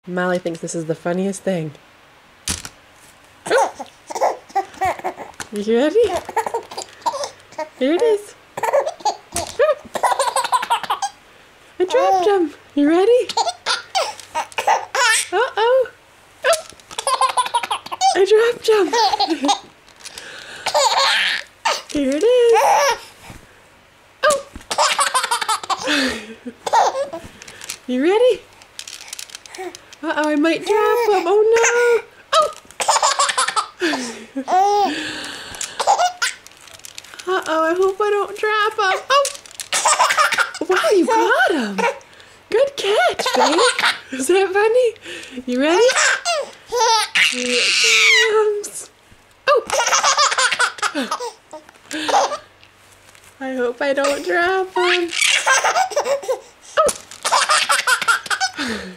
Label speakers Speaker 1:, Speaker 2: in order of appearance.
Speaker 1: Molly thinks this is the funniest thing. You ready? Here it is. I dropped him. You ready? Uh-oh. I dropped him. Here it is. Oh. You ready? Uh-oh, I might drop him. Oh no. Oh. Uh-oh, I hope I don't drop him. Oh. Wow, you got him. Good catch, babe. Is that funny? You ready? Here it comes. Oh. I hope I don't drop him. Oh.